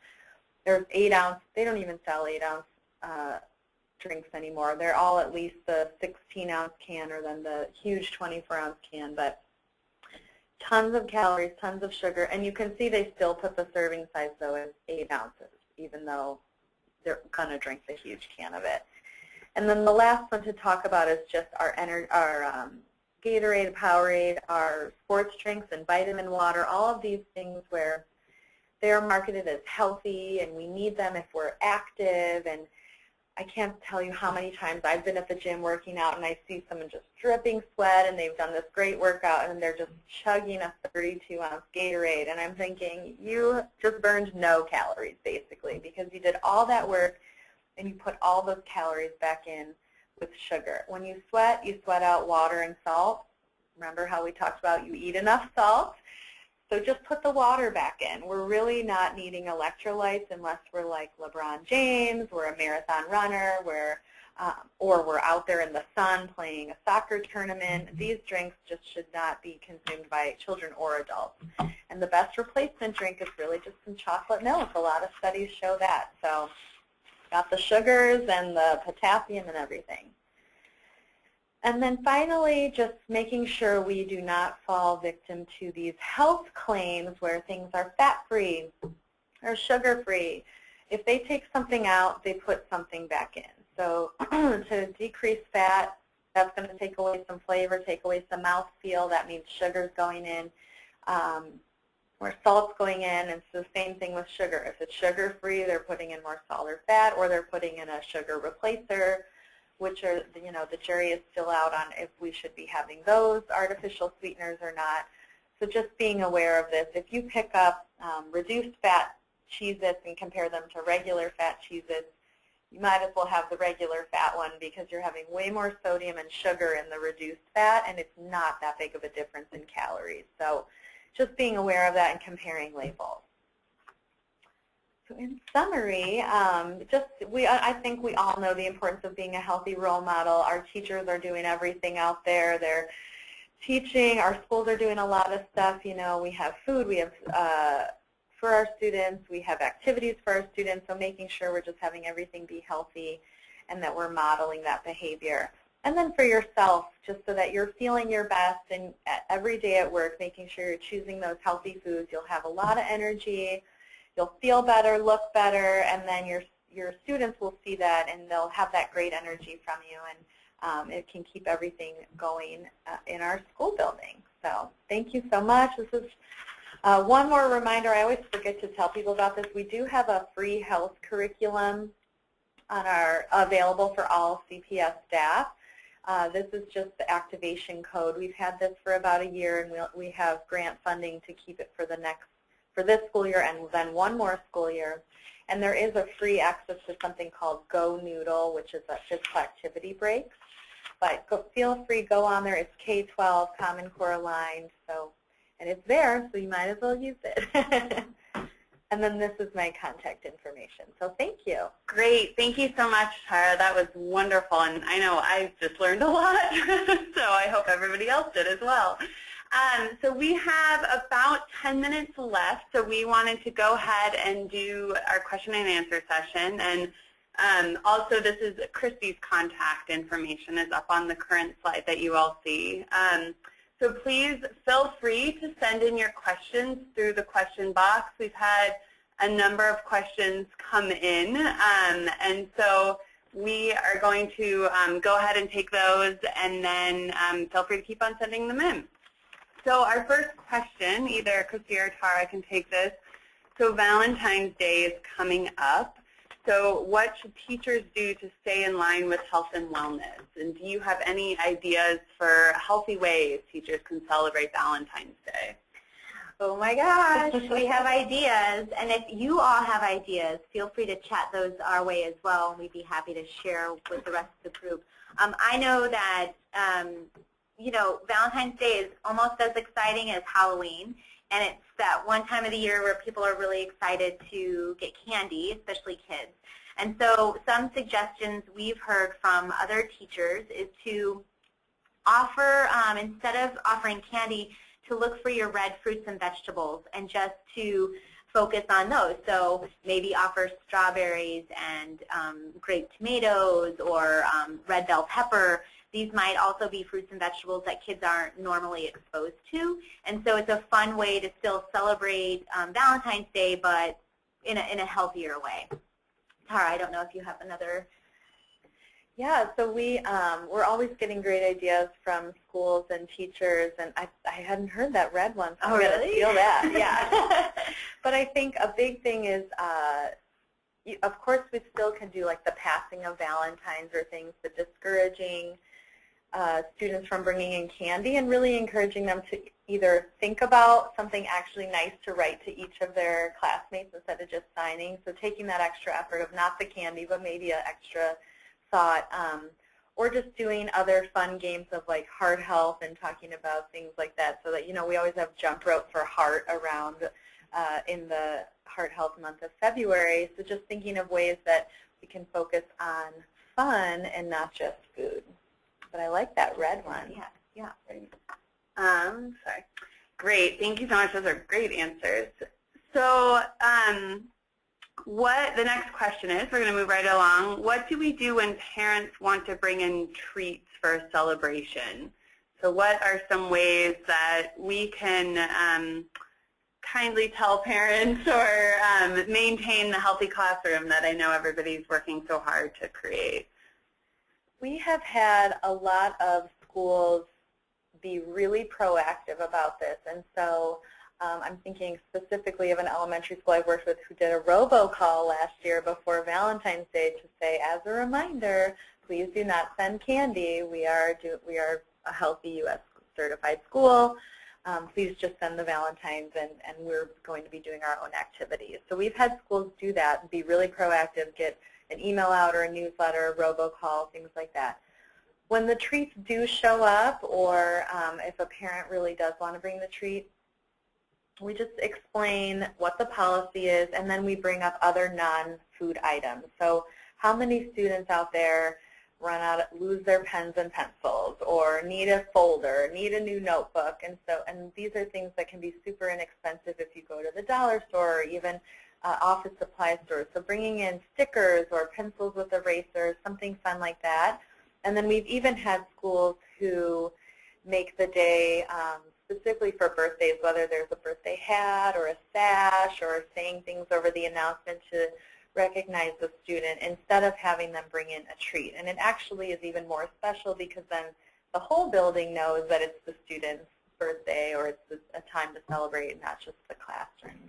There's 8 ounce. They don't even sell 8 ounce drinks anymore. They're all at least the 16 ounce can or then the huge 24 ounce can. But tons of calories, tons of sugar, and you can see they still put the serving size though as 8 ounces, even though they're going to drink the huge can of it. And then the last one to talk about is just our Gatorade, Powerade, our sports drinks and vitamin water, all of these things where they're marketed as healthy and we need them if we're active. And I can't tell you how many times I've been at the gym working out and I see someone just dripping sweat and they've done this great workout and they're just chugging a 32-ounce Gatorade. And I'm thinking, you just burned no calories basically because you did all that work and you put all those calories back in with sugar. When you sweat out water and salt. Remember how we talked about you eat enough salt? So just put the water back in. We're really not needing electrolytes unless we're like LeBron James, we're a marathon runner, or we're out there in the sun playing a soccer tournament. These drinks just should not be consumed by children or adults. And the best replacement drink is really just some chocolate milk. A lot of studies show that. So got the sugars and the potassium and everything. And then finally, just making sure we do not fall victim to these health claims where things are fat-free or sugar-free. If they take something out, they put something back in. So to decrease fat, that's going to take away some flavor, take away some mouthfeel. That means sugar's going in. We're more salt's going in. And it's the same thing with sugar. If it's sugar-free, they're putting in more salt or fat, or they're putting in a sugar replacer, which are, the jury is still out on if we should be having those artificial sweeteners or not. So just being aware of this. If you pick up reduced fat Cheez-Its and compare them to regular fat Cheez-Its, you might as well have the regular fat one because you're having way more sodium and sugar in the reduced fat, and it's not that big of a difference in calories. So just being aware of that and comparing labels. So in summary, I think we all know the importance of being a healthy role model. Our teachers are doing everything out there. They're teaching. Our schools are doing a lot of stuff. We have food. We have for our students. We have activities for our students. So making sure we're just having everything be healthy and that we're modeling that behavior. And then for yourself, just so that you're feeling your best and every day at work, making sure you're choosing those healthy foods. You'll have a lot of energy. You'll feel better, look better, and then your students will see that, and they'll have that great energy from you, and it can keep everything going in our school building. So thank you so much. This is one more reminder. I always forget to tell people about this. We do have a free health curriculum available for all CPS staff. This is just the activation code. We've had this for about a year, and we have grant funding to keep it for this school year and then one more school year. And there is a free access to something called Go Noodle, which is a physical activity breaks. But feel free, go on there. It's K-12, Common Core aligned, and it's there, so you might as well use it. And then this is my contact information. So thank you. Great. Thank you so much, Tara. That was wonderful. And I know I just learned a lot, so I hope everybody else did as well. So we have about 10 minutes left, so we wanted to go ahead and do our question and answer session. And also, this is Christy's contact information is up on the current slide that you all see. So please feel free to send in your questions through the question box. We've had a number of questions come in, and so we are going to go ahead and take those, and then feel free to keep on sending them in. So our first question, either Christy or Tara can take this. So Valentine's Day is coming up. So what should teachers do to stay in line with health and wellness? And do you have any ideas for healthy ways teachers can celebrate Valentine's Day? Oh my gosh, we have ideas. And if you all have ideas, feel free to chat those our way as well, and we'd be happy to share with the rest of the group. I know that Valentine's Day is almost as exciting as Halloween, and it's that one time of the year where people are really excited to get candy, especially kids. And so some suggestions we've heard from other teachers is to offer, instead of offering candy, to look for your red fruits and vegetables and just to focus on those. So maybe offer strawberries and grape tomatoes or red bell pepper. These might also be fruits and vegetables that kids aren't normally exposed to. And so it's a fun way to still celebrate Valentine's Day, but in a healthier way. Tara, I don't know if you have another. Yeah, so we're always getting great ideas from schools and teachers, and I hadn't heard that red one, so I'm going to steal that. Yeah. But I think a big thing is, of course, we still can do like the passing of Valentines or things, but discouraging students from bringing in candy and really encouraging them to either think about something actually nice to write to each of their classmates instead of just signing. So taking that extra effort of not the candy, but maybe an extra thought, or just doing other fun games of like heart health and talking about things like that, so that we always have jump rope for heart around in the Heart Health Month of February. So just thinking of ways that we can focus on fun and not just food. But I like that red one. Yeah. Sorry. Great. Thank you so much. Those are great answers. So what the next question is, we're going to move right along. What do we do when parents want to bring in treats for a celebration? So what are some ways that we can kindly tell parents or maintain the healthy classroom that I know everybody's working so hard to create? We have had a lot of schools be really proactive about this, and so I'm thinking specifically of an elementary school I've worked with who did a robocall last year before Valentine's Day to say, as a reminder, please do not send candy. We are a healthy U.S. certified school. Please just send the Valentines, and we're going to be doing our own activities. So we've had schools do that and be really proactive, get an email out or a newsletter, a robocall, things like that. When the treats do show up, or if a parent really does want to bring the treat, we just explain what the policy is, and then we bring up other non-food items. So how many students out there lose their pens and pencils, or need a folder, need a new notebook, and these are things that can be super inexpensive if you go to the dollar store or even office supply stores. So bringing in stickers or pencils with erasers, something fun like that. And then we've even had schools who make the day specifically for birthdays, whether there's a birthday hat or a sash or saying things over the announcement to recognize the student instead of having them bring in a treat. And it actually is even more special because then the whole building knows that it's the student's birthday or it's a time to celebrate, not just the classroom.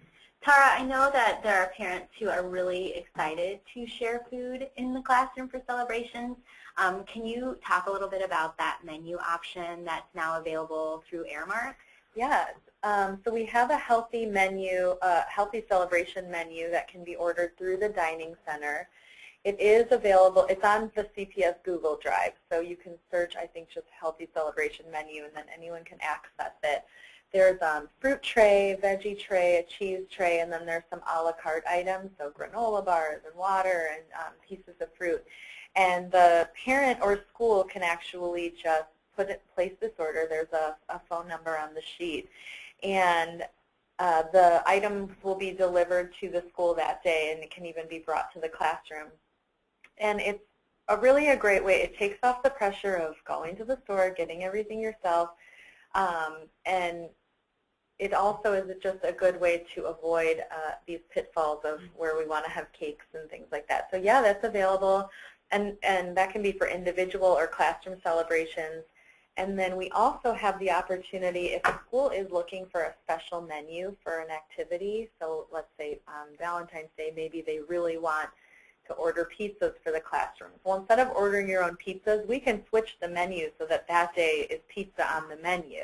Tara, I know that there are parents who are really excited to share food in the classroom for celebrations. Can you talk a little bit about that menu option that's now available through Aramark? Yes. So we have a healthy menu, healthy celebration menu that can be ordered through the Dining Center. It is available. It's on the CPS Google Drive, so you can search, I think, just healthy celebration menu, and then anyone can access it. There's fruit tray, veggie tray, a cheese tray, and then there's some a la carte items, so granola bars and water and pieces of fruit. And the parent or school can actually just place this order. There's a phone number on the sheet. And the items will be delivered to the school that day, and it can even be brought to the classroom. And it's really a great way. It takes off the pressure of going to the store, getting everything yourself, and it also is just a good way to avoid these pitfalls of where we want to have cakes and things like that. So yeah, that's available, and that can be for individual or classroom celebrations. And then we also have the opportunity, if a school is looking for a special menu for an activity, so let's say on Valentine's Day, maybe they really want to order pizzas for the classrooms. Well, instead of ordering your own pizzas, we can switch the menu so that that day is pizza on the menu.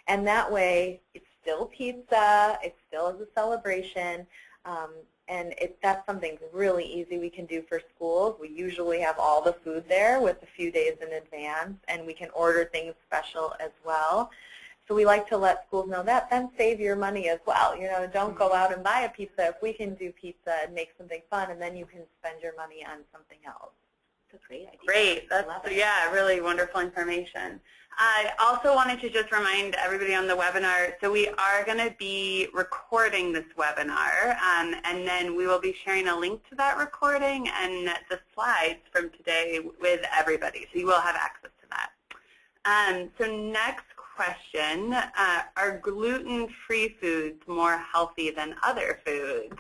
And that way, it's still pizza, it still is a celebration, and that's something really easy we can do for schools. We usually have all the food there with a few days in advance, and we can order things special as well. So we like to let schools know that, then save your money as well. You know, don't go out and buy a pizza if we can do pizza and make something fun, and then you can spend your money on something else. That's a great idea. Great. That's, yeah, really wonderful information. I also wanted to just remind everybody on the webinar, so we are going to be recording this webinar, and then we will be sharing a link to that recording and the slides from today with everybody, so you will have access to that. So next question, are gluten-free foods more healthy than other foods?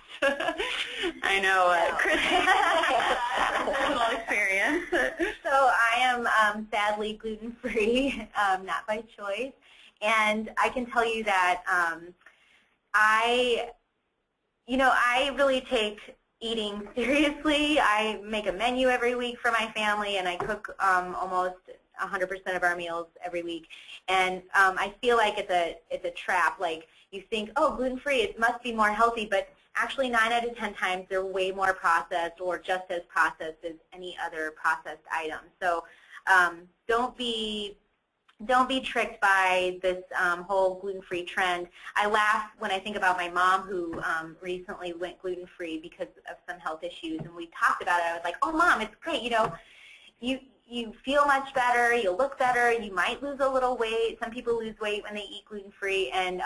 I know, Chris has personal experience. So I am sadly gluten-free, not by choice, and I can tell you that I really take eating seriously. I make a menu every week for my family, and I cook almost 100% of our meals every week, and I feel like it's a trap. Like, you think, oh, gluten-free, it must be more healthy, but actually 9 out of 10 times they're way more processed or just as processed as any other processed item. So don't be tricked by this whole gluten-free trend. I laugh when I think about my mom, who recently went gluten-free because of some health issues, and we talked about it. I was like, oh, Mom, it's great. You know, you feel much better, you look better, you might lose a little weight. Some people lose weight when they eat gluten-free, and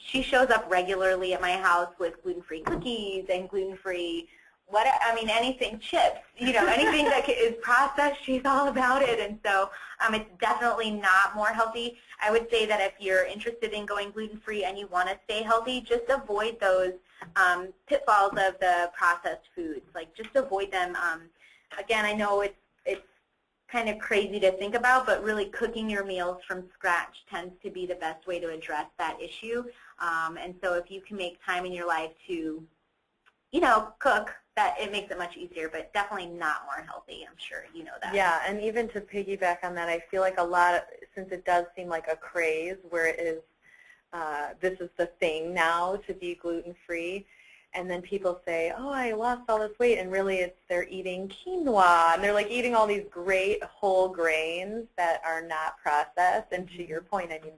she shows up regularly at my house with gluten-free cookies and gluten-free, anything, chips, anything that is processed, she's all about it. And so it's definitely not more healthy. I would say that if you're interested in going gluten-free and you want to stay healthy, just avoid those pitfalls of the processed foods. Like, just avoid them. Again, I know it's kind of crazy to think about, but really cooking your meals from scratch tends to be the best way to address that issue. And so if you can make time in your life to, cook, that it makes it much easier, but definitely not more healthy. I'm sure you know that. Yeah, and even to piggyback on that, I feel like a lot of, since it does seem like a craze where it is, this is the thing now to be gluten-free, and then people say, oh, I lost all this weight, and really they're eating quinoa, and they're like eating all these great whole grains that are not processed, and to your point, I mean,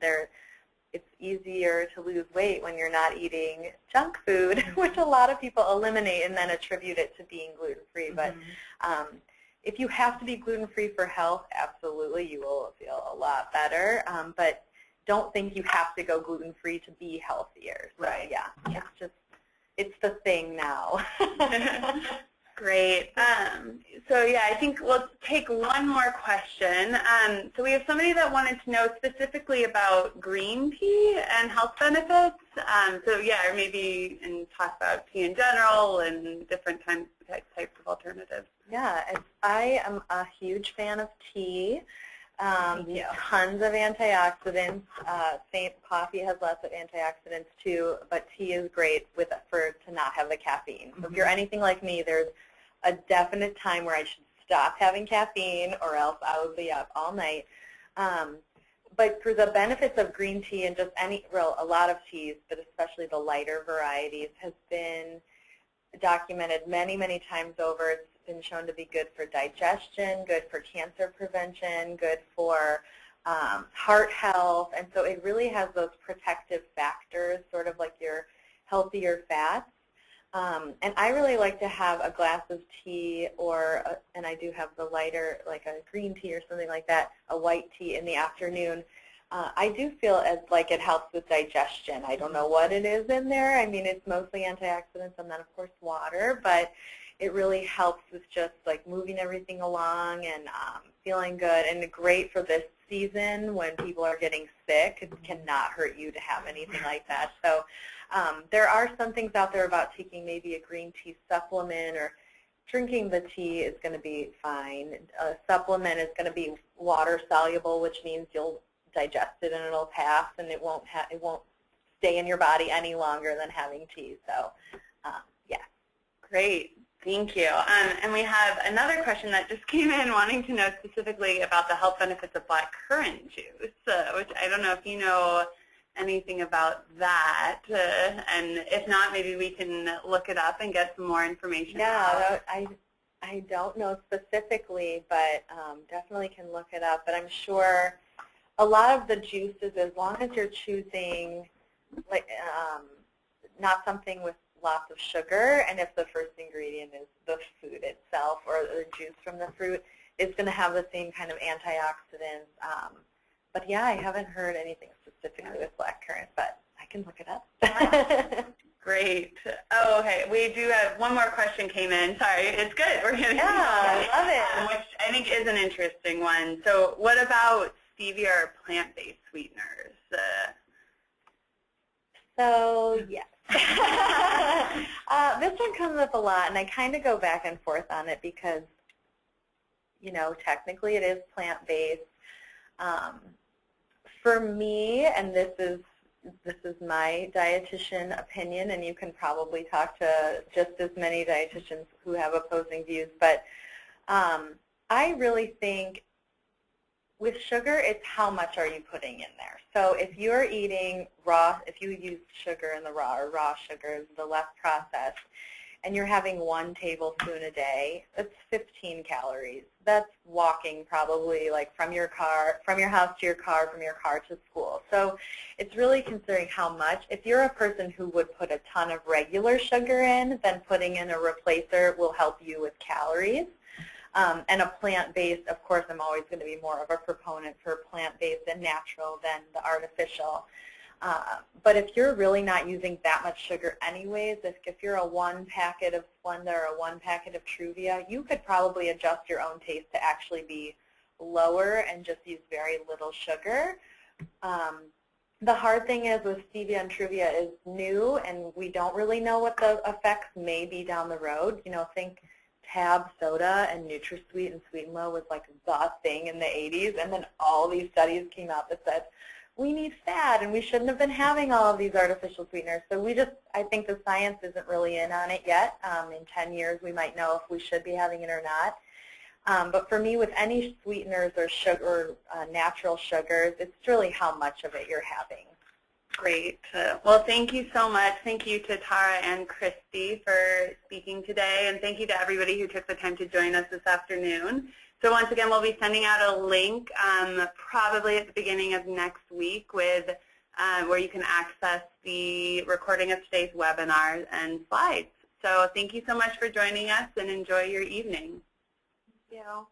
it's easier to lose weight when you're not eating junk food, which a lot of people eliminate and then attribute it to being gluten-free. But if you have to be gluten-free for health, absolutely, you will feel a lot better. But don't think you have to go gluten-free to be healthier. So, right. Yeah, it's the thing now. Great. So yeah, I think we'll take one more question. So we have somebody that wanted to know specifically about green tea and health benefits. So yeah, or maybe talk about tea in general and different types of alternatives. Yeah, I am a huge fan of tea. Tons of antioxidants. Coffee has lots of antioxidants too, but tea is great to not have the caffeine. So if you're anything like me, there's a definite time where I should stop having caffeine or else I would be up all night. But for the benefits of green tea and just a lot of teas, but especially the lighter varieties, has been documented many, many times over. It's been shown to be good for digestion, good for cancer prevention, good for heart health, and so it really has those protective factors, sort of like your healthier fats. And I really like to have a glass of tea, and I do have the lighter, like a green tea or something like that, a white tea in the afternoon. I do feel like it helps with digestion. I don't know what it is in there. I mean, it's mostly antioxidants and then, of course, water, but it really helps with just like moving everything along and feeling good, and great for this season when people are getting sick. It cannot hurt you to have anything like that. So there are some things out there about taking maybe a green tea supplement, or drinking the tea is going to be fine. A supplement is going to be water soluble, which means you'll digest it and it'll pass, and it won't stay in your body any longer than having tea. So yeah. Great. Thank you. And we have another question that just came in wanting to know specifically about the health benefits of black currant juice, which I don't know if you know anything about that. And if not, maybe we can look it up and get some more information. Yeah, I don't know specifically, but definitely can look it up. But I'm sure a lot of the juices, as long as you're choosing like not something with lots of sugar, and if the first ingredient is the food itself or the juice from the fruit, it's going to have the same kind of antioxidants. But yeah, I haven't heard anything specifically with blackcurrant, but I can look it up. Great. Oh, okay. We do have one more question came in. Sorry, it's good. We're getting I love it. Which I think is an interesting one. So what about stevia or plant-based sweeteners? So yes. This one comes up a lot, and I kind of go back and forth on it because, technically it is plant-based. For me, and this is my dietitian opinion, and you can probably talk to just as many dietitians who have opposing views, but I really think with sugar, it's how much are you putting in there. So if you're eating raw, if you use sugar in the raw sugars, the less processed, and you're having 1 tablespoon a day, that's 15 calories. That's walking probably like from your house to your car, from your car to school. So it's really considering how much. If you're a person who would put a ton of regular sugar in, then putting in a replacer will help you with calories. And a plant-based, of course, I'm always going to be more of a proponent for plant-based and natural than the artificial. But if you're really not using that much sugar anyways, if you're a 1 packet of Splenda or a 1 packet of Truvia, you could probably adjust your own taste to actually be lower and just use very little sugar. The hard thing is with stevia and Truvia is new, and we don't really know what the effects may be down the road. Think Tab soda and NutraSweet and Sweet and Low was like the thing in the 80s, and then all these studies came out that said we need fat and we shouldn't have been having all of these artificial sweeteners. So I think the science isn't really in on it yet. In 10 years we might know if we should be having it or not. But for me, with any sweeteners or sugar, natural sugars, it's really how much of it you're having. Great. Well, thank you so much. Thank you to Tara and Christy for speaking today, and thank you to everybody who took the time to join us this afternoon. So once again, we'll be sending out a link probably at the beginning of next week with where you can access the recording of today's webinar and slides. So thank you so much for joining us, and enjoy your evening. Thank you.